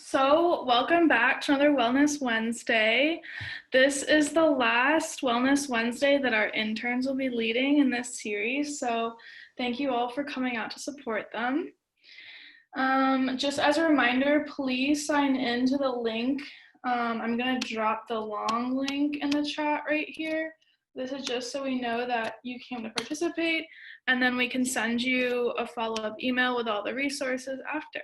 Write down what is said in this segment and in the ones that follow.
So, welcome back to another Wellness Wednesday. This is the last Wellness Wednesday that our interns will be leading in this series. So, thank you all for coming out to support them. Just as a reminder, please sign in to the link. I'm going to drop the long link in the chat right here. This is just so we know that you came to participate, and then we can send you a follow-up email with all the resources after.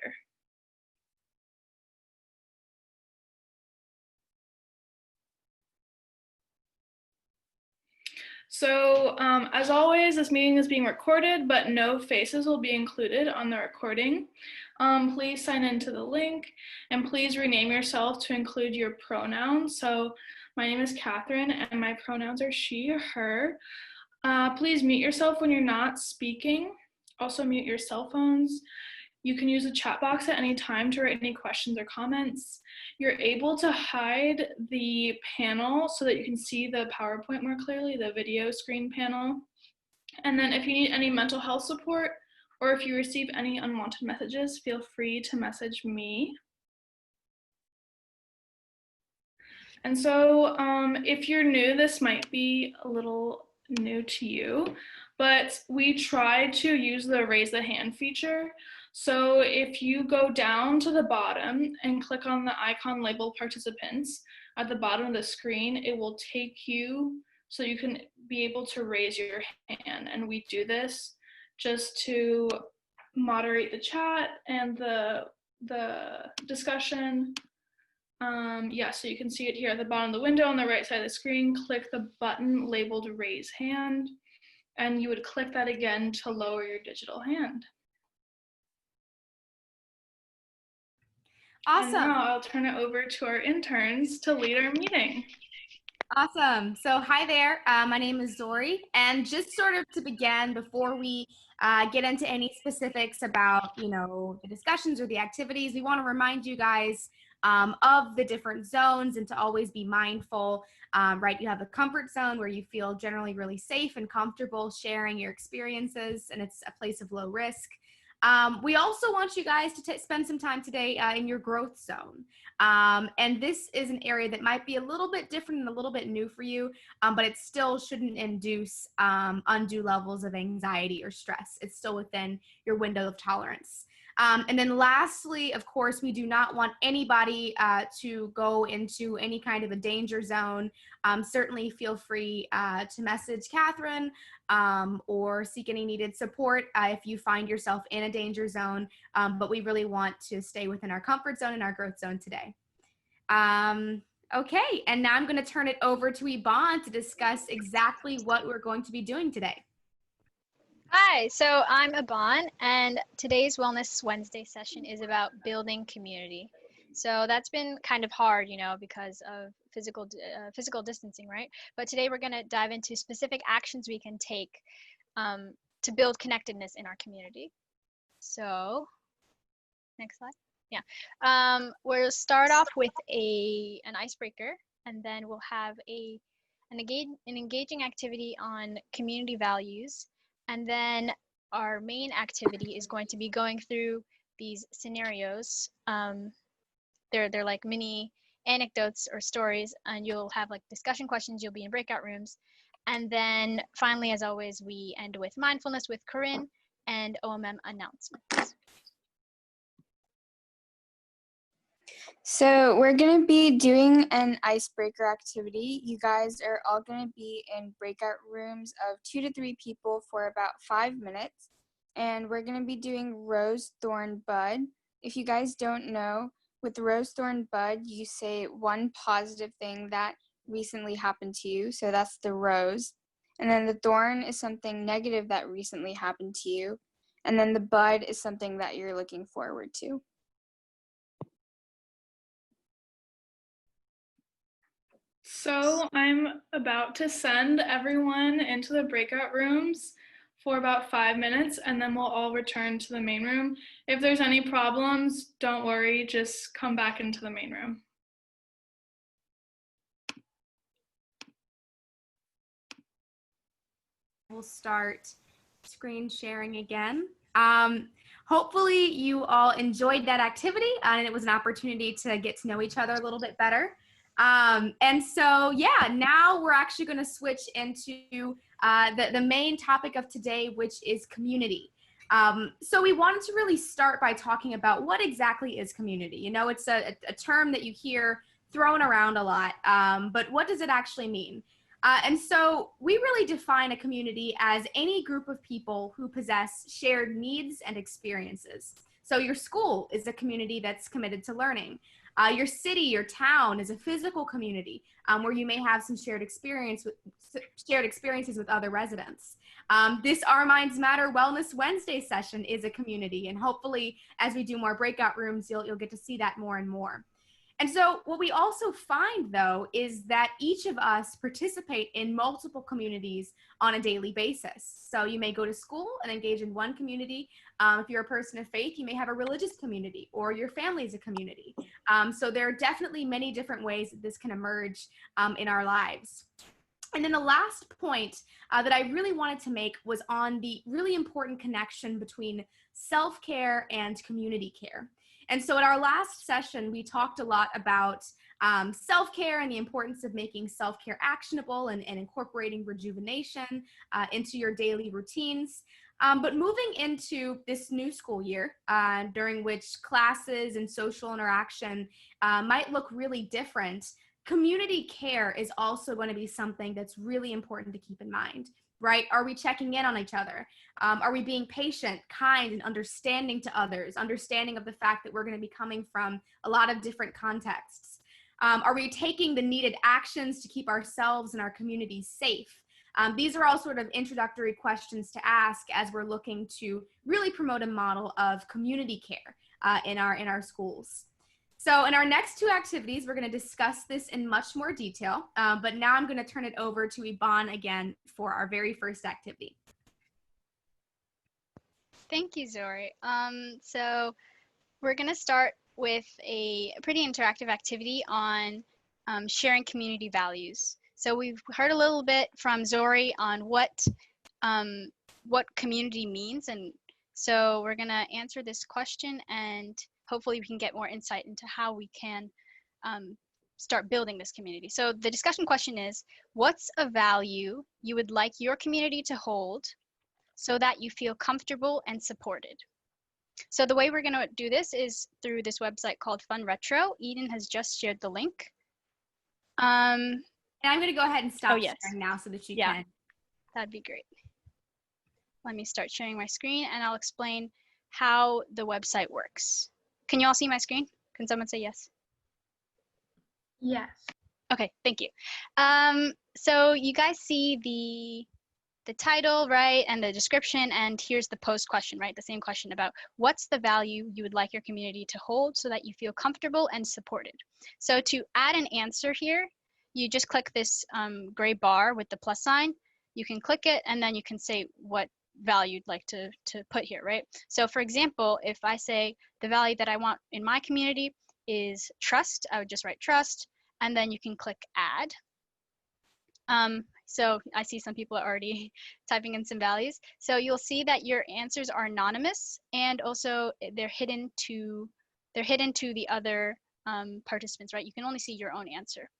So as always, this meeting is being recorded, but no faces will be included on the recording. Please sign into the link and please rename yourself to include your pronouns. So my name is Catherine and my pronouns are she, her. Please mute yourself when you're not speaking. Also mute your cell phones. You can use the chat box at any time to write any questions or comments. You're able to hide the panel so that you can see the PowerPoint more clearly, the video screen panel. And then if you need any mental health support or if you receive any unwanted messages, feel free to message me. And so if you're new, this might be a little new to you, but we try to use the raise the hand feature. So if you go down to the bottom and click on the icon labeled participants at the bottom of the screen, it will take you so you can be able to raise your hand. And we do this just to moderate the chat and the discussion. So you can see it here at the bottom of the window on the right side of the screen. Click the button labeled raise hand, and you would click that again to lower your digital hand. Awesome. And now I'll turn it over to our interns to lead our meeting. Awesome. So hi there. My name is Zori. And just sort of to begin, before we get into any specifics about, the discussions or the activities, we want to remind you guys of the different zones and to always be mindful, right? You have a comfort zone where you feel generally really safe and comfortable sharing your experiences, and it's a place of low risk. We also want you guys to spend some time today in your growth zone. And this is an area that might be a little bit different and a little bit new for you, but it still shouldn't induce undue levels of anxiety or stress. It's still within your window of tolerance. And then lastly, of course, we do not want anybody to go into any kind of a danger zone. Certainly feel free to message Catherine or seek any needed support if you find yourself in a danger zone. But we really want to stay within our comfort zone and our growth zone today. Okay, and now I'm going to turn it over to Yvonne to discuss exactly what we're going to be doing today. Hi, so I'm Aban, and today's Wellness Wednesday session is about building community. So that's been kind of hard, because of physical distancing, right? But today we're going to dive into specific actions we can take to build connectedness in our community. So, next slide. Yeah, we'll start off with an icebreaker, and then we'll have an engaging activity on community values. And then our main activity is going to be going through these scenarios. They're like mini anecdotes or stories, and you'll have like discussion questions. You'll be in breakout rooms. And then finally, as always, we end with mindfulness with Corinne and OMM announcements. So we're going to be doing an icebreaker activity. You guys are all going to be in breakout rooms of 2 to 3 people for about 5 minutes. And we're going to be doing rose, thorn, bud. If you guys don't know, with rose, thorn, bud, you say one positive thing that recently happened to you. So that's the rose. And then the thorn is something negative that recently happened to you. And then the bud is something that you're looking forward to. So I'm about to send everyone into the breakout rooms for about 5 minutes, and then we'll all return to the main room. If there's any problems, don't worry, just come back into the main room. We'll start screen sharing again. Hopefully you all enjoyed that activity and it was an opportunity to get to know each other a little bit better. And so, yeah, now we're actually going to switch into the main topic of today, which is community. So we wanted to really start by talking about what exactly is community. You know, it's a term that you hear thrown around a lot, but what does it actually mean? And so we really define a community as any group of people who possess shared needs and experiences. So your school is a community that's committed to learning. Your city, your town is a physical community where you may have some shared experiences with other residents. This Our Minds Matter Wellness Wednesday session is a community, and hopefully as we do more breakout rooms, you'll get to see that more and more. And so what we also find, though, is that each of us participate in multiple communities on a daily basis. So you may go to school and engage in one community. If you're a person of faith, you may have a religious community, or your family is a community. So there are definitely many different ways that this can emerge in our lives. And then the last point that I really wanted to make was on the really important connection between self-care and community care. And so at our last session, we talked a lot about self-care and the importance of making self-care actionable and incorporating rejuvenation into your daily routines. But moving into this new school year, during which classes and social interaction might look really different, community care is also going to be something that's really important to keep in mind. Right? Are we checking in on each other? Are we being patient, kind, and understanding to others, understanding of the fact that we're going to be coming from a lot of different contexts? Are we taking the needed actions to keep ourselves and our communities safe? These are all sort of introductory questions to ask as we're looking to really promote a model of community care in our schools. So in our next two activities, we're going to discuss this in much more detail, but now I'm going to turn it over to Yvonne again for our very first activity. Thank you, Zori. So we're going to start with a pretty interactive activity on sharing community values. So we've heard a little bit from Zori on what community means, and so we're going to answer this question, and hopefully we can get more insight into how we can start building this community. So the discussion question is, what's a value you would like your community to hold so that you feel comfortable and supported? So the way we're going to do this is through this website called Fun Retro. Eden has just shared the link. And I'm going to go ahead and stop yes. sharing now so that you Yeah, can. that'd be great. Let me start sharing my screen and I'll explain how the website works. Can you all see my screen? Can someone say yes? Yes. Okay, thank you. So you guys see the title, right, and the description, and here's the post question, right? The same question about what's the value you would like your community to hold so that you feel comfortable and supported. So to add an answer here, you just click this gray bar with the plus sign. You can click it and then you can say what value you'd like to put here, right? So for example, if I say the value that I want in my community is trust, I would just write trust, and then you can click add. So I see some people are already typing in some values. So you'll see that your answers are anonymous, and also they're hidden to the other participants, right? You can only see your own answer.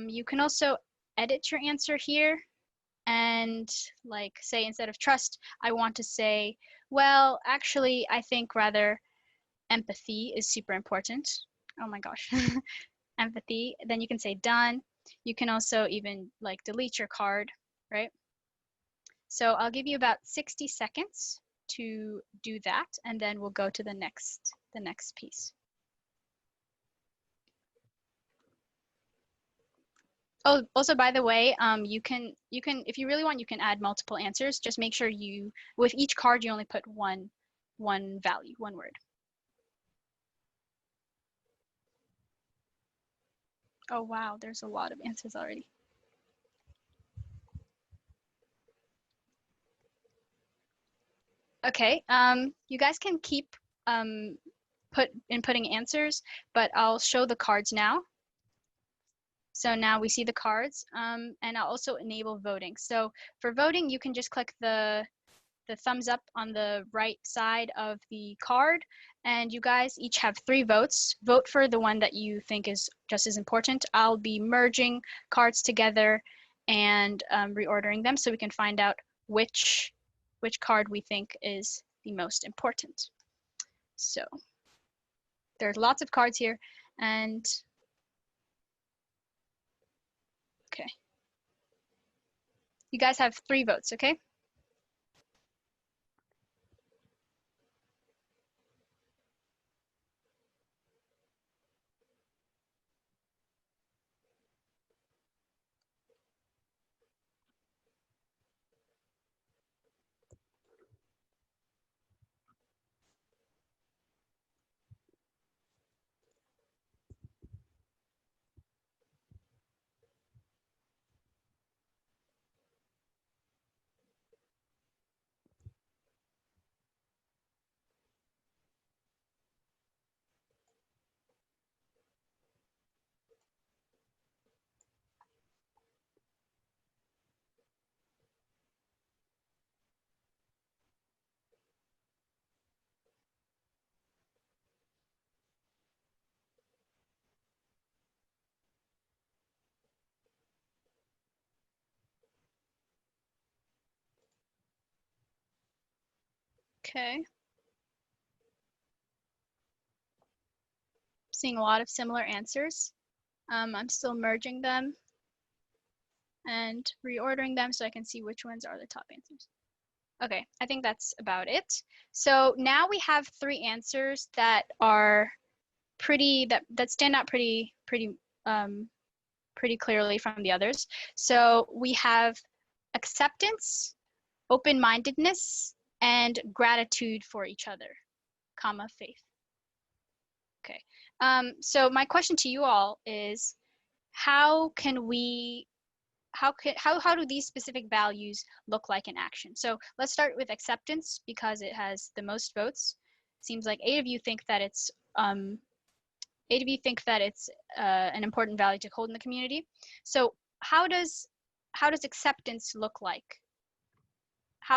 You can also edit your answer here, and like say instead of trust, I want to say, well, actually, I think rather empathy is super important. Oh my gosh, empathy. Then you can say done. You can also even like delete your card, right? So I'll give you about 60 seconds to do that, and then we'll go to the next piece. Oh, also, by the way, you can, if you really want, you can add multiple answers. Just make sure with each card, you only put one value, one word. Oh, wow, there's a lot of answers already. Okay, you guys can keep inputting answers, but I'll show the cards now. So now we see the cards, and I'll also enable voting. So for voting, you can just click the the thumbs up on the right side of the card. And you guys each have 3 votes. Vote for the one that you think is just as important. I'll be merging cards together and reordering them so we can find out which card we think is the most important. So there's lots of cards here, and okay. You guys have 3 votes, okay? Okay. Seeing a lot of similar answers. I'm still merging them and reordering them so I can see which ones are the top answers. Okay, I think that's about it. So now we have 3 answers that are pretty, that stand out pretty clearly from the others. So we have acceptance, open-mindedness, and gratitude for each other, comma, faith. Okay, so my question to you all is, how do these specific values look like in action? So let's start with acceptance because it has the most votes. Seems like 8 of you think that it's an important value to hold in the community. So how does acceptance look like?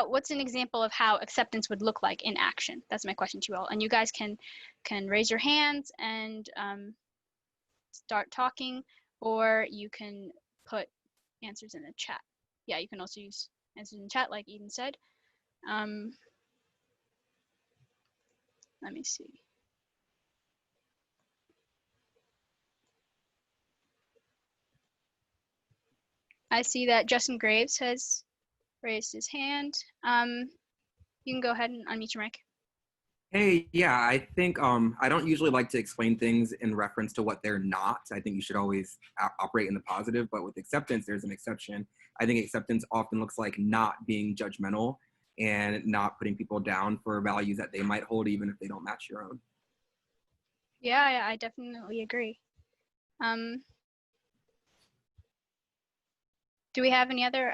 What's an example of how acceptance would look like in action? That's my question to you all. And you guys can raise your hands and start talking, or you can put answers in the chat. Yeah, you can also use answers in chat like Eden said. Let me see. I see that Justin Graves has raised his hand. You can go ahead and unmute your mic. Hey, yeah, I think I don't usually like to explain things in reference to what they're not. I think you should always operate in the positive, but with acceptance, there's an exception. I think acceptance often looks like not being judgmental and not putting people down for values that they might hold even if they don't match your own. Yeah, I definitely agree. Do we have any other,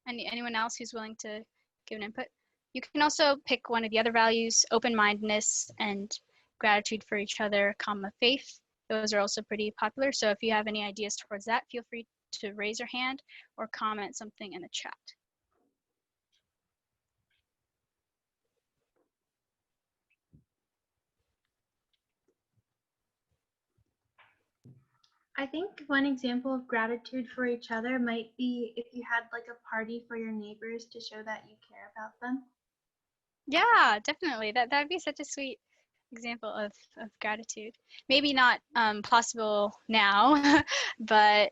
anyone else who's willing to give an input? You can also pick one of the other values, open-mindedness and gratitude for each other, comma, faith. Those are also pretty popular. So if you have any ideas towards that, feel free to raise your hand or comment something in the chat. I think one example of gratitude for each other might be if you had like a party for your neighbors to show that you care about them. Yeah, definitely. That'd be such a sweet example of gratitude. Maybe not possible now, but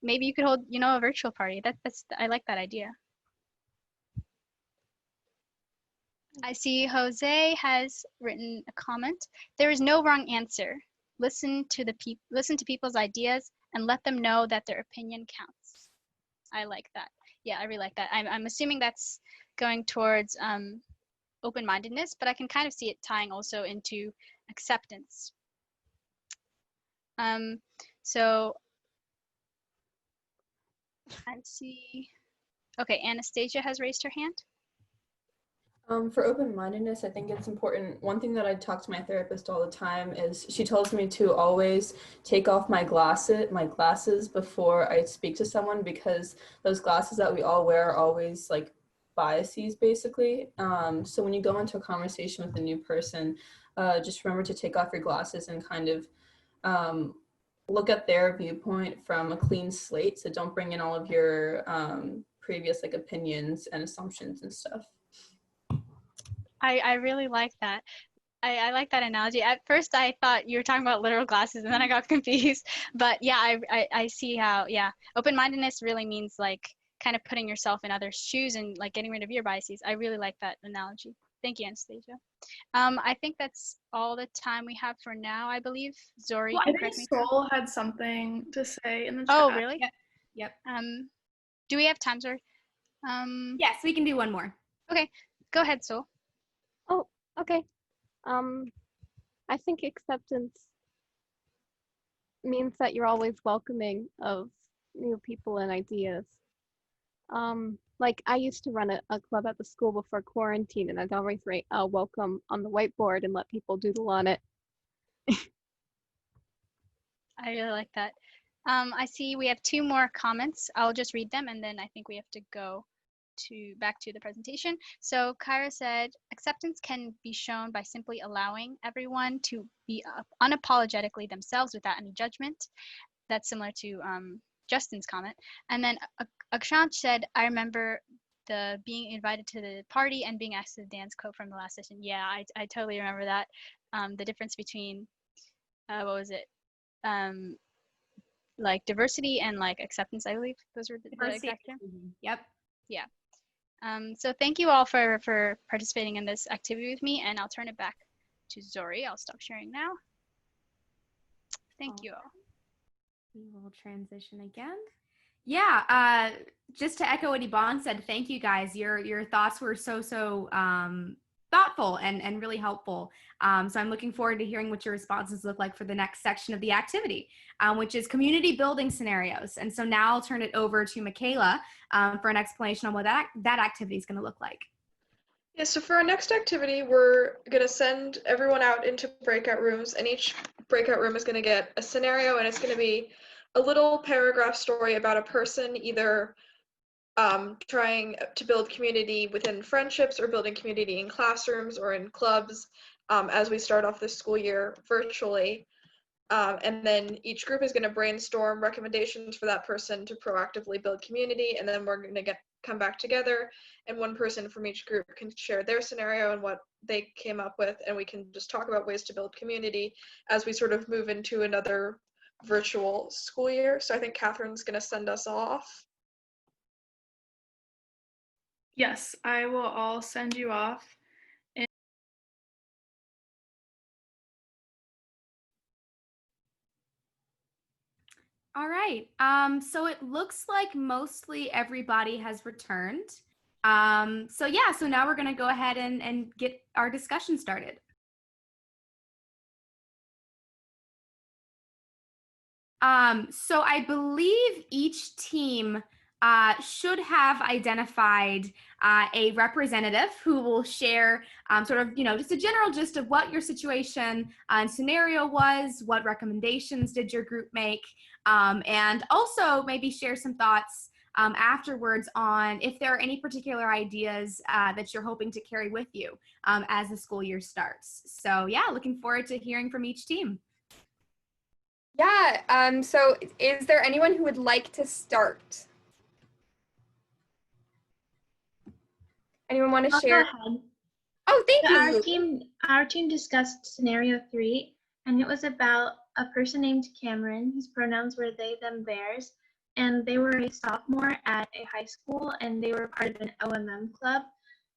maybe you could hold, a virtual party. I like that idea. I see Jose has written a comment. There is no wrong answer. Listen to people's ideas and let them know that their opinion counts. I like that. Yeah, I really like that. I'm assuming that's going towards open-mindedness, but I can kind of see it tying also into acceptance. So I see. Okay, Anastasia has raised her hand. For open-mindedness, I think it's important. One thing that I talk to my therapist all the time is she tells me to always take off my glasses before I speak to someone, because those glasses that we all wear are always like biases, basically. So when you go into a conversation with a new person, just remember to take off your glasses and kind of look at their viewpoint from a clean slate. So don't bring in all of your previous like opinions and assumptions and stuff. I really like that. I like that analogy. At first, I thought you were talking about literal glasses, and then I got confused. But yeah, I see how, yeah, open-mindedness really means like kind of putting yourself in others' shoes and like getting rid of your biases. I really like that analogy. Thank you, Anastasia. I think that's all the time we have for now, I believe. Zori, Well, I can think correct me. Sol had something to say in the Oh, chat. really? Yep. Do we have time, Zori? Yes, we can do one more. Okay, go ahead, Sol. Oh, okay. I think acceptance means that you're always welcoming of new people and ideas. Like I used to run a club at the school before quarantine, and I'd always write welcome on the whiteboard and let people doodle on it. I really like that. I see we have 2 more comments. I'll just read them, and then I think we have to go back to the presentation. So Kyra said, acceptance can be shown by simply allowing everyone to be unapologetically themselves without any judgment. That's similar to Justin's comment. And then Akshant said, I remember the being invited to the party and being asked to dance quote from the last session. Yeah, I totally remember that. The difference between, what was it? Like diversity and like acceptance, I believe those were the exact term. Yep. Yeah. So thank you all for participating in this activity with me, and I'll turn it back to Zori. I'll stop sharing now. Thank you all. We will transition again. Yeah, just to echo what Yvonne said, thank you guys. Your thoughts were so thoughtful and really helpful. So I'm looking forward to hearing what your responses look like for the next section of the activity, which is community building scenarios. And so now I'll turn it over to Michaela for an explanation on what that activity is going to look like. Yeah, so for our next activity, we're going to send everyone out into breakout rooms, and each breakout room is going to get a scenario, and it's going to be a little paragraph story about a person either trying to build community within friendships or building community in classrooms or in clubs as we start off this school year virtually. And then each group is going to brainstorm recommendations for that person to proactively build community, and then we're going to come back together, and one person from each group can share their scenario and what they came up with, and we can just talk about ways to build community as we sort of move into another virtual school year. So I think Catherine's going to send us off. Yes, I will all send you off. All right. So it looks like mostly everybody has returned. So yeah, so now we're going to go ahead and get our discussion started. So I believe each team should have identified a representative who will share sort of, just a general gist of what your situation and scenario was, what recommendations did your group make, and also maybe share some thoughts afterwards on if there are any particular ideas that you're hoping to carry with you as the school year starts. So yeah, looking forward to hearing from each team. Yeah, so is there anyone who would like to start? Anyone want to share? Go ahead. Oh, thank So you. our team discussed scenario 3, and it was about a person named Cameron, whose pronouns were they, them, theirs, and they were a sophomore at a high school, and they were part of an OMM club,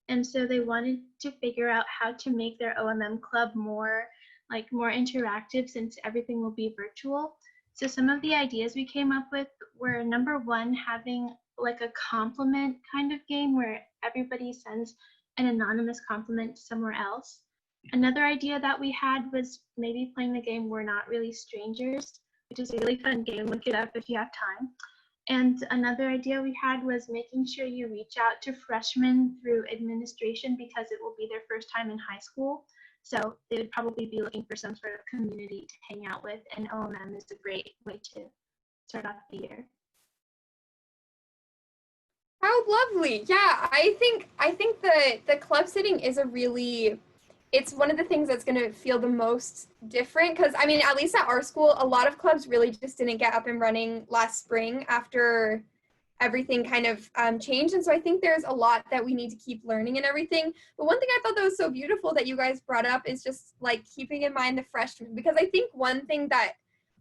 and so they wanted to figure out how to make their OMM club more interactive, since everything will be virtual. So some of the ideas we came up with were, number 1, having like a compliment kind of game where everybody sends an anonymous compliment to somewhere else. Another idea that we had was maybe playing the game We're Not Really Strangers, which is a really fun game. Look it up if you have time. And another idea we had was making sure you reach out to freshmen through administration, because it will be their first time in high school. So they would probably be looking for some sort of community to hang out with, and OMM is a great way to start off the year. How lovely. Yeah, I think the club sitting is a really, it's one of the things that's going to feel the most different, because I mean, at least at our school, a lot of clubs really just didn't get up and running last spring after everything kind of changed. And so I think there's a lot that we need to keep learning and everything. But one thing I thought that was so beautiful that you guys brought up is just like keeping in mind the freshmen, because I think one thing that,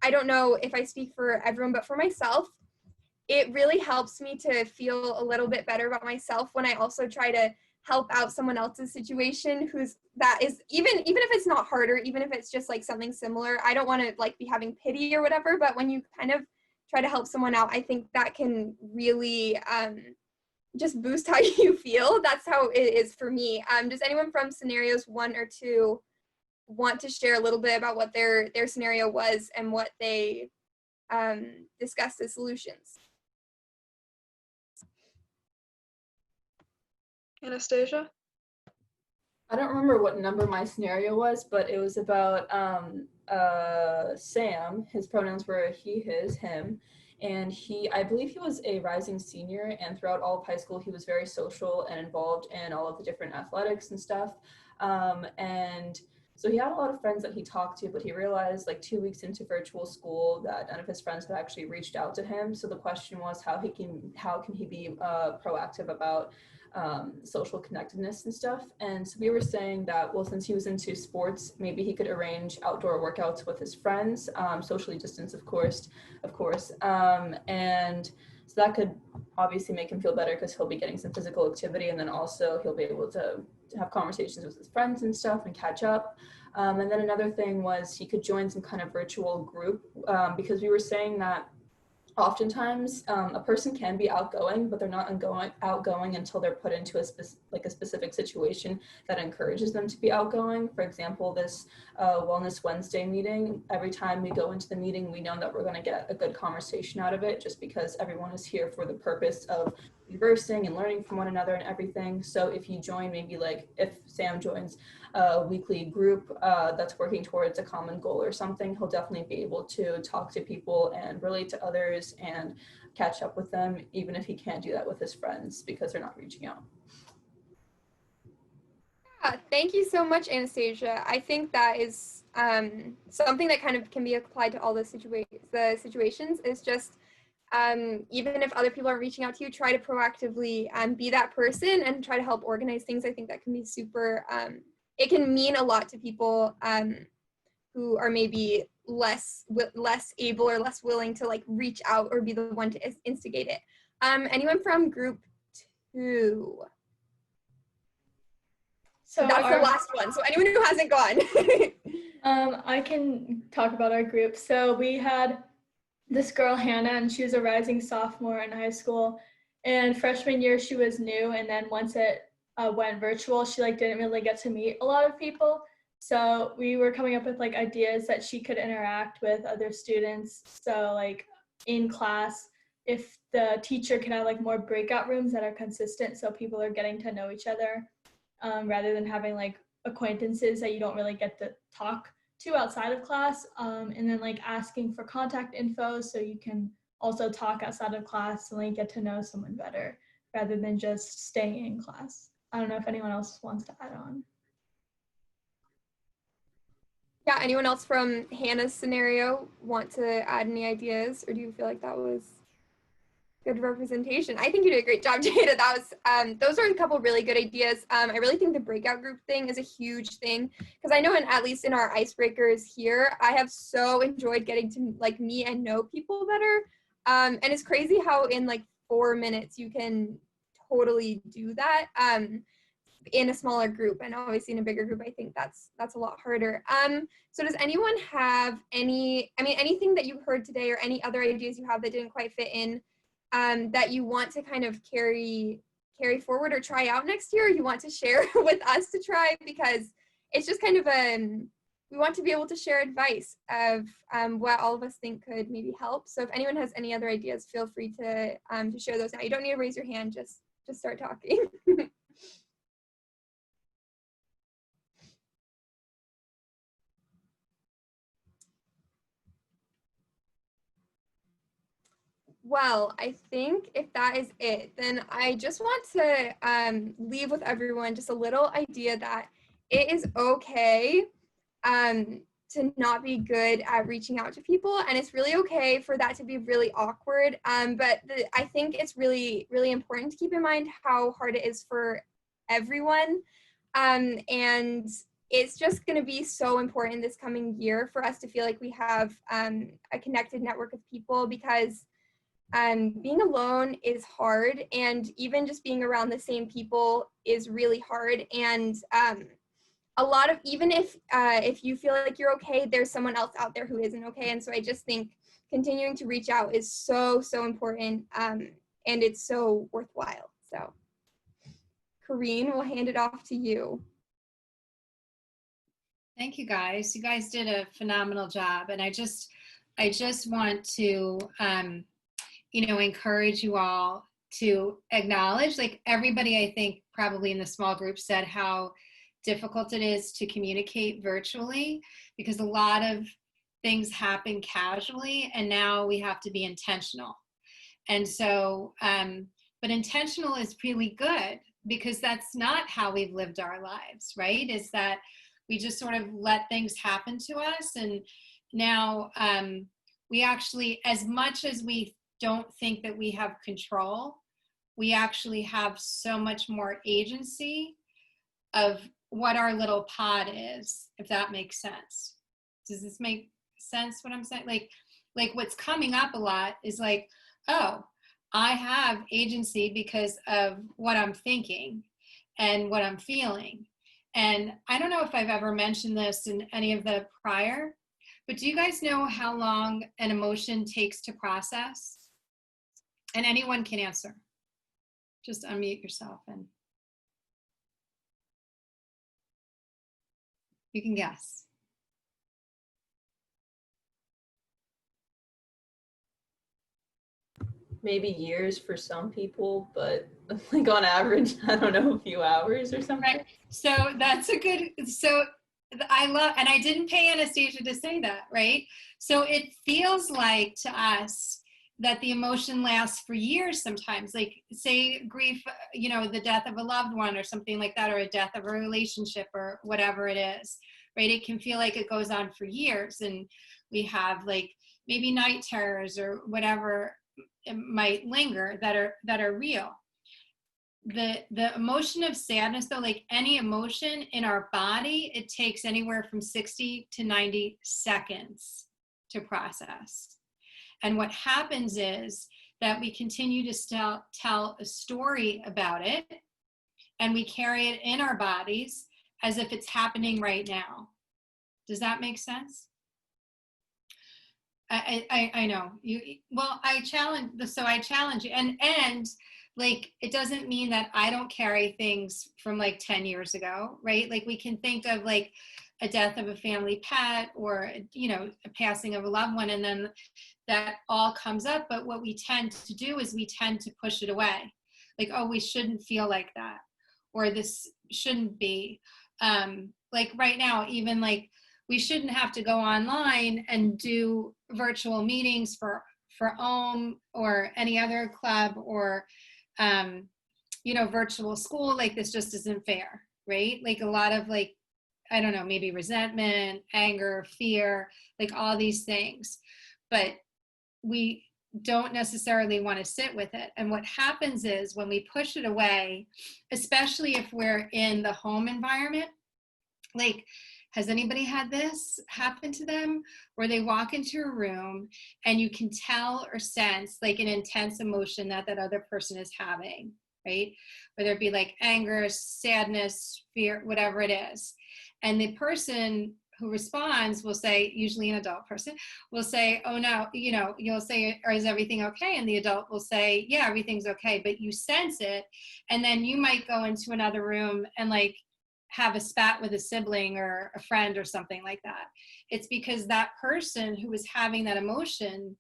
I don't know if I speak for everyone, but for myself, it really helps me to feel a little bit better about myself when I also try to help out someone else's situation who's, that is, even if it's not harder, even if it's just like something similar. I don't want to like be having pity or whatever, but when you kind of try to help someone out, I think that can really just boost how you feel. That's how it is for me. Does anyone from scenarios 1 or 2 want to share a little bit about what their scenario was and what they discussed as solutions? Anastasia? I don't remember what number my scenario was, but it was about Sam. His pronouns were he, his, him. And I believe he was a rising senior, and throughout all of high school, he was very social and involved in all of the different athletics and stuff. And so he had a lot of friends that he talked to, but he realized like 2 weeks into virtual school that none of his friends had actually reached out to him. So the question was how can he be proactive about social connectedness and stuff. And so we were saying that, well, since he was into sports, maybe he could arrange outdoor workouts with his friends, socially distanced, of course. And so that could obviously make him feel better because he'll be getting some physical activity, and then also he'll be able to have conversations with his friends and stuff and catch up. And then another thing was he could join some kind of virtual group, because we were saying that oftentimes a person can be outgoing, but they're not outgoing until they're put into a specific situation that encourages them to be outgoing. For example, this Wellness Wednesday meeting, every time we go into the meeting, we know that we're going to get a good conversation out of it, just because everyone is here for the purpose of conversing and learning from one another and everything. So if you join, maybe like if Sam joins a weekly group that's working towards a common goal or something, he'll definitely be able to talk to people and relate to others and catch up with them, even if he can't do that with his friends because they're not reaching out. Yeah, thank you so much, Anastasia. I think that is something that kind of can be applied to all the situations, is just even if other people are reaching out to you, try to proactively be that person and try to help organize things. I think that can be super, it can mean a lot to people who are maybe less able or less willing to like reach out or be the one to instigate it. Anyone from group 2? So that's the last one. So anyone who hasn't gone. I can talk about our group. So we had this girl, Hannah, and she was a rising sophomore in high school. And freshman year, she was new. And then once it went virtual, she like didn't really get to meet a lot of people. So we were coming up with like ideas that she could interact with other students. So like in class, if the teacher can have like more breakout rooms that are consistent, so people are getting to know each other, rather than having like acquaintances that you don't really get to talk to outside of class, and then like asking for contact info so you can also talk outside of class and like get to know someone better rather than just staying in class. I don't know if anyone else wants to add on. Yeah, anyone else from Hannah's scenario want to add any ideas, or do you feel like that was good representation? I think you did a great job, Jada. That was those are a couple really good ideas. I really think the breakout group thing is a huge thing, because I know at least in our icebreakers here, I have so enjoyed getting to like meet and know people better. And it's crazy how in like 4 minutes you can totally do that. In a smaller group, and obviously in a bigger group, I think that's a lot harder. So does anyone have anything that you heard today or any other ideas you have that didn't quite fit in, that you want to kind of carry forward or try out next year, or you want to share with us to try? Because it's just kind of we want to be able to share advice of what all of us think could maybe help. So if anyone has any other ideas, feel free to share those now. You don't need to raise your hand, just start talking. Well, I think if that is it, then I just want to leave with everyone just a little idea that it is okay to not be good at reaching out to people, and it's really okay for that to be really awkward. But I think it's really, really important to keep in mind how hard it is for everyone, and it's just going to be so important this coming year for us to feel like we have a connected network of people, because being alone is hard, and even just being around the same people is really hard. And a lot of, even if you feel like you're okay, there's someone else out there who isn't okay. And so I just think continuing to reach out is so, so important, and it's so worthwhile. So Corrine, we'll hand it off to you. Thank you guys. You guys did a phenomenal job. And I just want to, encourage you all to acknowledge, like everybody, I think probably in the small group said how difficult it is to communicate virtually, because a lot of things happen casually and now we have to be intentional. And so, but intentional is really good, because that's not how we've lived our lives, right? Is that we just sort of let things happen to us. And now we actually, as much as we don't think that we have control, we actually have so much more agency of what our little pod is, if that makes sense. Does this make sense what I'm saying? Like what's coming up a lot is like, oh, I have agency because of what I'm thinking and what I'm feeling. And I don't know if I've ever mentioned this in any of the prior, but do you guys know how long an emotion takes to process? And anyone can answer. Just unmute yourself and you can guess. Maybe years for some people, but like on average, I don't know, a few hours or something. Right. So that's a good, so I love, and I didn't pay Anastasia to say that, right? So it feels like to us that the emotion lasts for years sometimes, like say grief, the death of a loved one or something like that, or a death of a relationship or whatever it is, right? It can feel like it goes on for years, and we have like maybe night terrors or whatever it might linger that are real. The emotion of sadness, though, like any emotion in our body, it takes anywhere from 60 to 90 seconds to process. And what happens is that we continue to tell a story about it, and we carry it in our bodies as if it's happening right now. Does that make sense? I know you. Well, I challenge you, and like it doesn't mean that I don't carry things from like 10 years ago, right? Like we can think of like a death of a family pet, or a passing of a loved one, and then that all comes up. But what we tend to do is we tend to push it away, like, oh, we shouldn't feel like that, or this shouldn't be like right now, even like we shouldn't have to go online and do virtual meetings for OHM or any other club, or virtual school. Like this just isn't fair, right? Like a lot of like, I don't know, maybe resentment, anger, fear, like all these things, but we don't necessarily want to sit with it. And what happens is when we push it away, especially if we're in the home environment, like, has anybody had this happen to them where they walk into a room and you can tell or sense like an intense emotion that other person is having, right? Whether it be like anger, sadness, fear, whatever it is. And the person who responds will say, usually an adult person, will say, oh no, you'll say, or is everything okay? And the adult will say, yeah, everything's okay, but you sense it. And then you might go into another room and like have a spat with a sibling or a friend or something like that. It's because that person who was having that emotion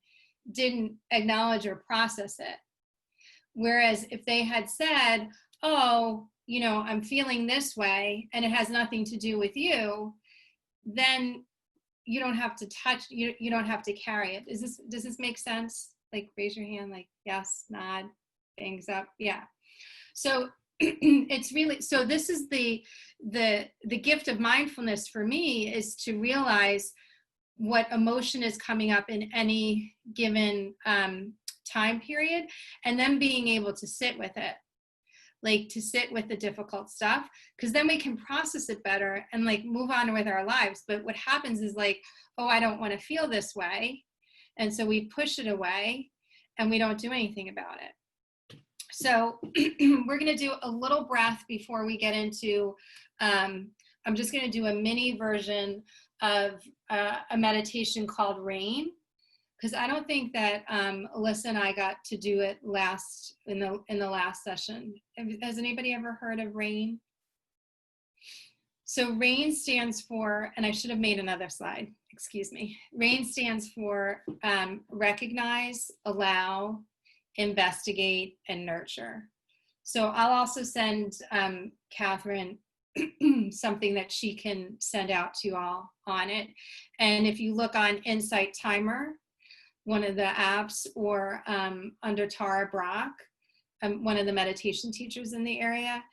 didn't acknowledge or process it. Whereas if they had said, oh, I'm feeling this way and it has nothing to do with you, then you don't have to touch, you don't have to carry it. Does this make sense? Like raise your hand, like yes, nod, bangs up. Yeah. So it's really, so this is the gift of mindfulness for me, is to realize what emotion is coming up in any given time period, and then being able to sit with it, like to sit with the difficult stuff, because then we can process it better and like move on with our lives. But what happens is like, oh, I don't want to feel this way. And so we push it away and we don't do anything about it. So we're going to do a little breath before we get into, I'm just going to do a mini version of a meditation called Rain, because I don't think that Alyssa and I got to do it in the last session. Has anybody ever heard of Rain? So Rain stands for, and I should have made another slide, excuse me. Rain stands for recognize, allow, investigate, and nurture. So I'll also send Catherine something that she can send out to you all on it. And if you look on Insight Timer, one of the apps, or under Tara Brock, one of the meditation teachers in the area,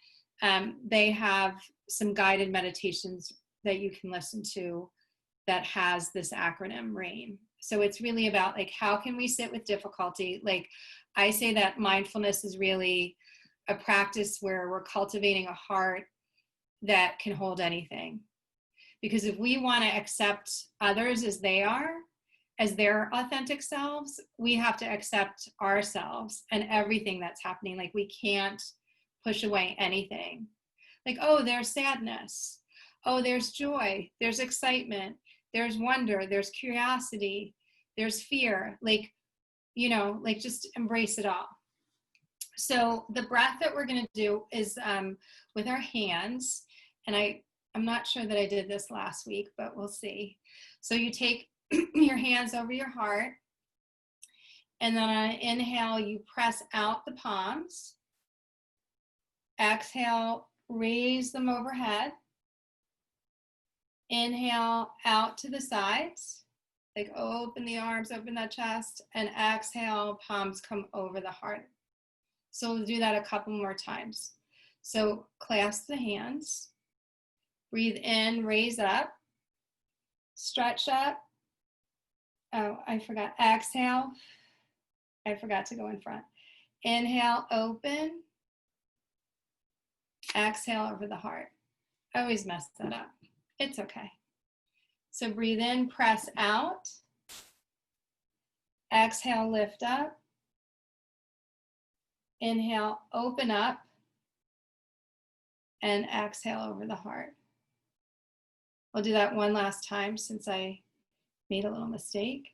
they have some guided meditations that you can listen to that has this acronym RAIN. So it's really about like, how can we sit with difficulty? Like I say that mindfulness is really a practice where we're cultivating a heart that can hold anything. Because if we want to accept others as they are, as their authentic selves, we have to accept ourselves and everything that's happening. Like we can't push away anything. Like, oh, there's sadness. Oh, there's joy. There's excitement. There's wonder. There's curiosity. There's fear. Like, you know, like just embrace it all. So the breath that we're going to do is with our hands. And I'm not sure that I did this last week, but we'll see. So you take your hands over your heart. And then on an inhale, you press out the palms. Exhale, raise them overhead. Inhale out to the sides. Like open the arms, open that chest. And exhale, palms come over the heart. So we'll do that a couple more times. So clasp the hands. Breathe in, raise up. Stretch up. Oh, I forgot. Exhale. I forgot to go in front. Inhale, open. Exhale over the heart. I always mess that up. It's okay. So breathe in, press out. Exhale, lift up. Inhale, open up. And exhale over the heart. I'll do that one last time since I made a little mistake.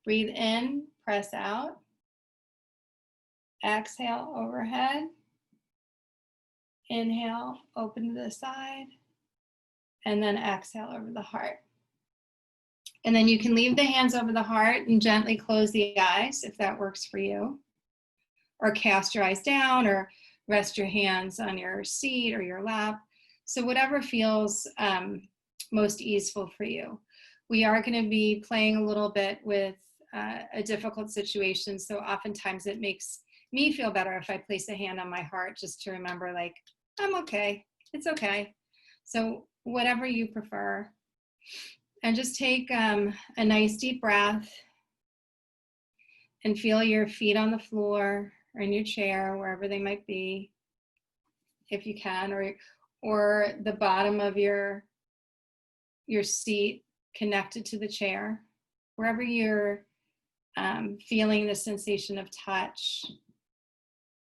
Breathe in, press out. Exhale overhead. Inhale, open to the side. And then exhale over the heart. And then you can leave the hands over the heart and gently close the eyes if that works for you. Or cast your eyes down, or rest your hands on your seat or your lap. So whatever feels most easeful for you. We are going to be playing a little bit with a difficult situation. So oftentimes it makes me feel better if I place a hand on my heart, just to remember, like, I'm okay. It's okay. So whatever you prefer. And just take a nice deep breath and feel your feet on the floor or in your chair, wherever they might be, if you can, or the bottom of your seat connected to the chair, wherever you're feeling the sensation of touch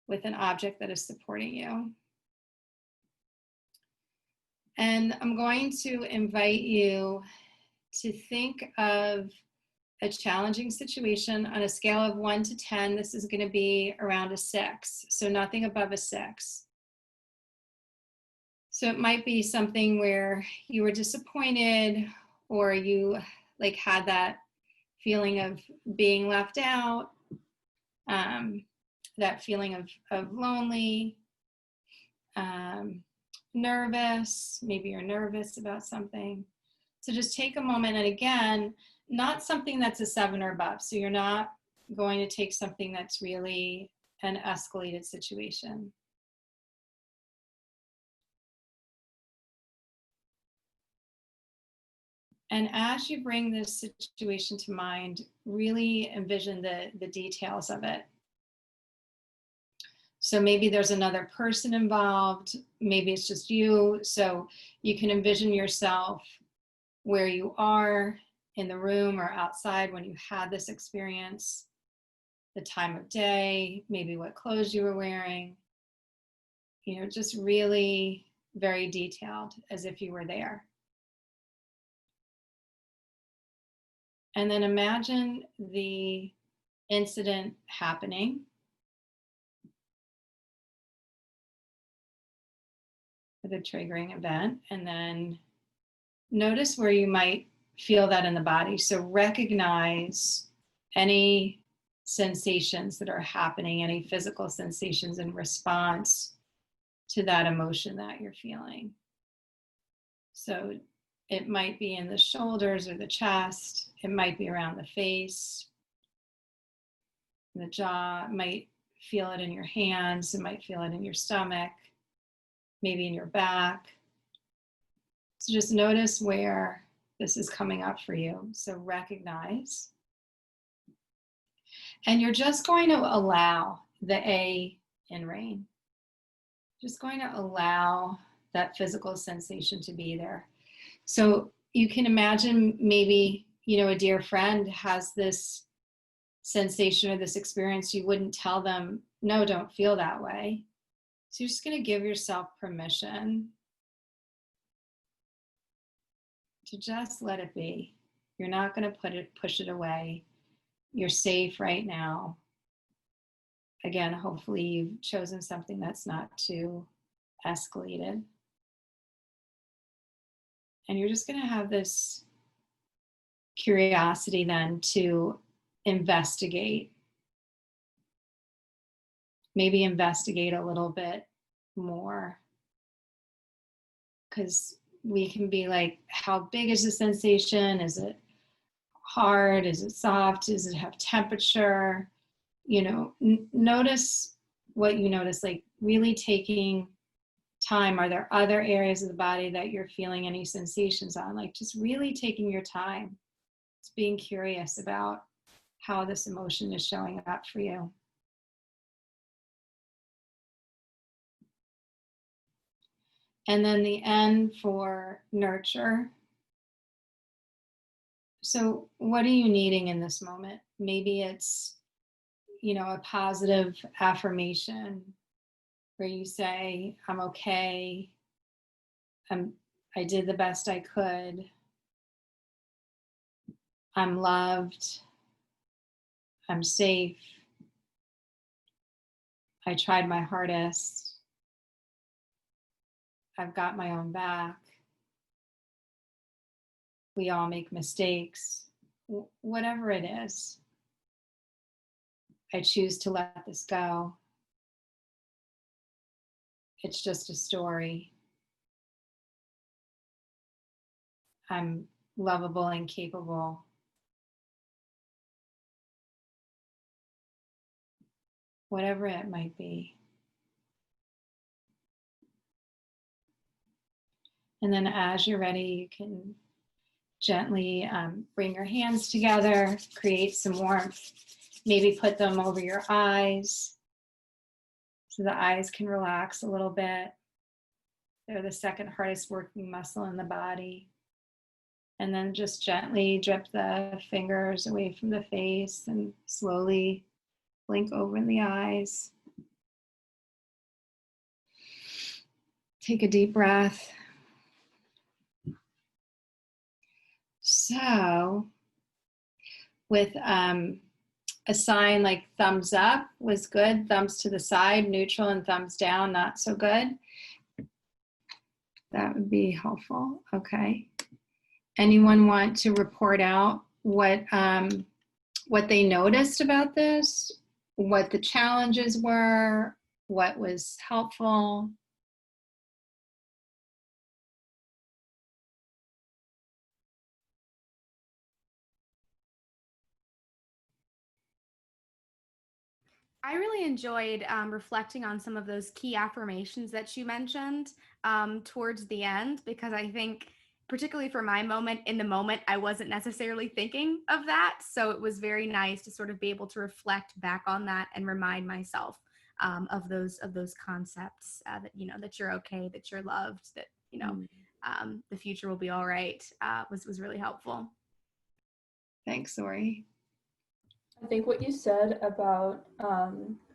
with an object that is supporting you. And I'm going to invite you to think of a challenging situation on a scale of 1 to 10. This is going to be around a 6, so nothing above a 6. So it might be something where you were disappointed, or you like had that feeling of being left out, that feeling of lonely, nervous, maybe you're nervous about something. So just take a moment, and again, not something that's a 7 or above. So you're not going to take something that's really an escalated situation. And as you bring this situation to mind, really envision the details of it. So maybe there's another person involved, maybe it's just you. So you can envision yourself where you are in the room or outside when you had this experience, the time of day, maybe what clothes you were wearing, you know, just really very detailed as if you were there. And then imagine the incident happening. The triggering event, and then notice where you might feel that in the body. So recognize any sensations that are happening, any physical sensations in response to that emotion that you're feeling. So it might be in the shoulders or the chest, it might be around the face, the jaw, it might feel it in your hands, it might feel it in your stomach, maybe in your back. So just notice where this is coming up for you. So recognize. And you're just going to allow the A in rain. Just going to allow that physical sensation to be there. So you can imagine maybe, you know, a dear friend has this sensation or this experience. You wouldn't tell them, no, don't feel that way. So you're just going to give yourself permission to just let it be. You're not going to push it away. You're safe right now. Again, hopefully you've chosen something that's not too escalated. And you're just going to have this curiosity then to investigate. Maybe investigate a little bit more. Because we can be like, how big is the sensation? Is it hard? Is it soft? Does it have temperature? You know, notice what you notice, like really taking time. Are there other areas of the body that you're feeling any sensations on? Like just really taking your time. Just being curious about how this emotion is showing up for you. And then the N for nurture. So what are you needing in this moment? Maybe it's, you know, a positive affirmation where you say, I'm okay. I did the best I could. I'm loved. I'm safe. I tried my hardest. I've got my own back. We all make mistakes. Whatever it is, I choose to let this go. It's just a story. I'm lovable and capable. Whatever it might be. And then as you're ready, you can gently bring your hands together, create some warmth. Maybe put them over your eyes so the eyes can relax a little bit. They're the second hardest working muscle in the body. And then just gently drip the fingers away from the face and slowly blink open the eyes. Take a deep breath. So with a sign like thumbs up was good, thumbs to the side, neutral, and thumbs down, not so good. That would be helpful. Okay. Anyone want to report out what they noticed about this, what the challenges were, what was helpful? I really enjoyed reflecting on some of those key affirmations that you mentioned towards the end, because I think, particularly for my moment, in the moment, I wasn't necessarily thinking of that. So it was very nice to sort of be able to reflect back on that and remind myself of those concepts that, you know, that you're okay, that you're loved, that, you know, the future will be all right. Was really helpful. Thanks, Zori. I think what you said about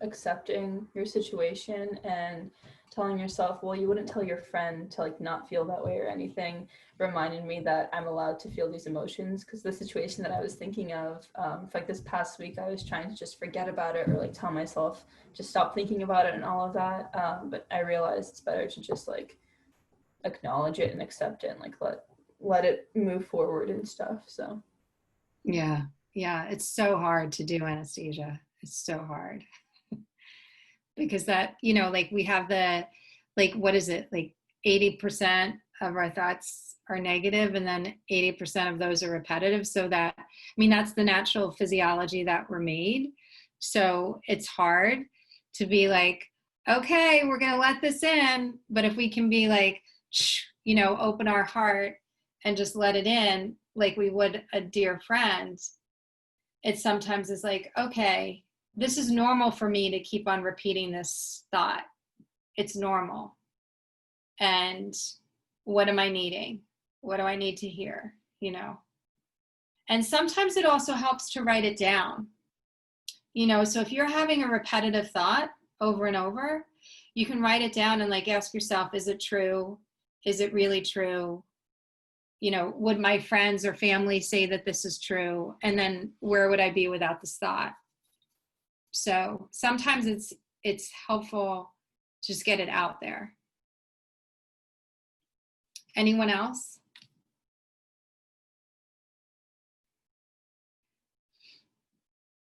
accepting your situation and telling yourself, well, you wouldn't tell your friend to like not feel that way or anything, reminded me that I'm allowed to feel these emotions. Because the situation that I was thinking of, for like this past week, I was trying to just forget about it or like tell myself just stop thinking about it and all of that. But I realized it's better to just like acknowledge it and accept it and like let it move forward and stuff. So Yeah. Yeah. It's so hard to do, Anastasia. It's so hard. Because that, you know, like we have the, like, what is it? Like 80% of our thoughts are negative and then 80% of those are repetitive. So that, I mean, that's the natural physiology that we're made. So it's hard to be like, okay, we're going to let this in. But if we can be like, you know, open our heart and just let it in like we would a dear friend, it sometimes is like, okay, this is normal for me to keep on repeating this thought. It's normal. And what am I needing? What do I need to hear? You know? And sometimes it also helps to write it down. You know, so if you're having a repetitive thought over and over, you can write it down and like ask yourself, is it true? Is it really true? You know, would my friends or family say that this is true? And then where would I be without this thought? So sometimes it's helpful to just get it out there. Anyone else?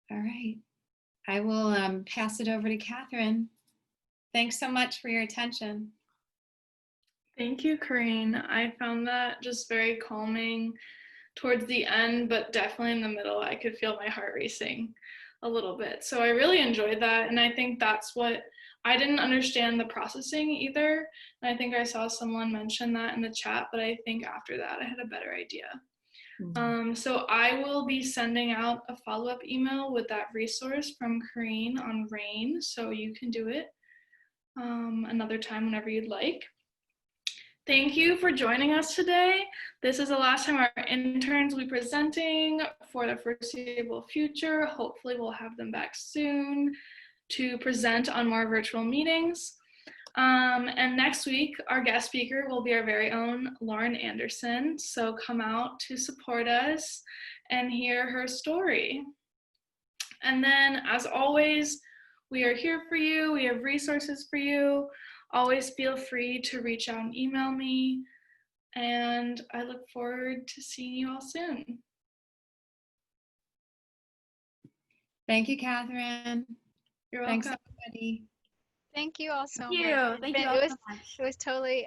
All right. I will pass it over to Catherine. Thanks so much for your attention. Thank you, Corinne. I found that just very calming towards the end, but definitely in the middle, I could feel my heart racing a little bit. So I really enjoyed that. And I think that's what I didn't understand the processing either. And I think I saw someone mention that in the chat, but I think after that, I had a better idea. So I will be sending out a follow-up email with that resource from Corinne on RAIN. So you can do it another time whenever you'd like. Thank you for joining us today. This is the last time our interns will be presenting for the foreseeable future. Hopefully we'll have them back soon to present on more virtual meetings. And next week, our guest speaker will be our very own Lauren Anderson. So come out to support us and hear her story. And then, as always, we are here for you. We have resources for you. Always feel free to reach out and email me. And I look forward to seeing you all soon. Thank you, Catherine. You're welcome. Thanks, everybody. Thank you all so Thank you. much. Thank you all so much. It was totally